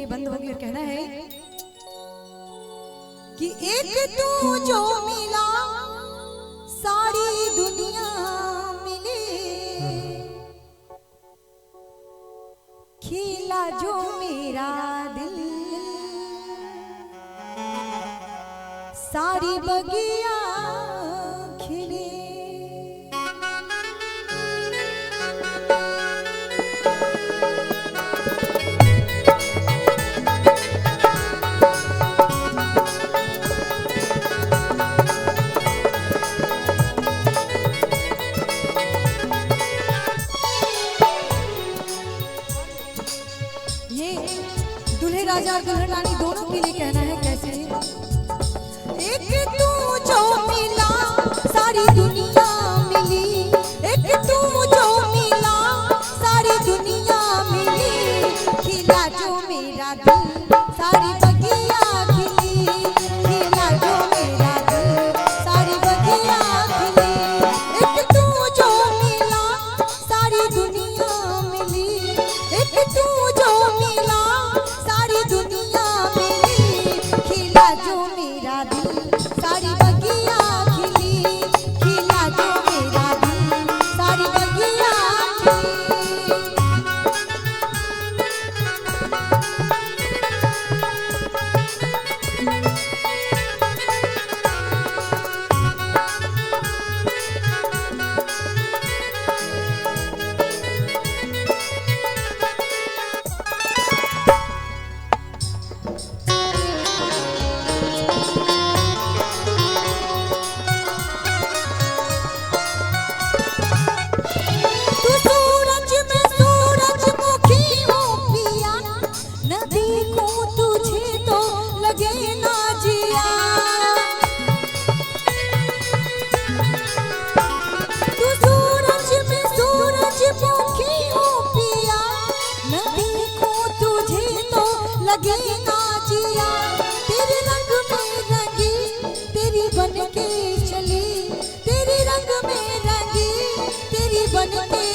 ये बंद होगी और कहना है कि एक तू जो मिला सारी दुनिया मिले, खिला जो मेरा दिल सारी बगिया खिले। ये दूल्हे राजा और दुल्हन रानी दोनों के लिए कहना है कैसे? एक तू जो मिला सारी दुनिया मिली, एक तू जो मिला सारी दुनिया मिली, खिला जो मेरा दिल सारी बगिया खिली, खिला जो मेरा दिल सारी बगिया खिली। एक तू जो मिला सारी दुनिया मिली, एक तू जो मिला सारी दुनिया मिली, खिला जो मेरा दिल सारी बगिया खिली, खिला जो मेरा दिल सारी बगिया खिली। लगे ना जिया तेरे रंग में रंगी, तेरी बन के चली, तेरे रंग में रंगी, तेरी बन के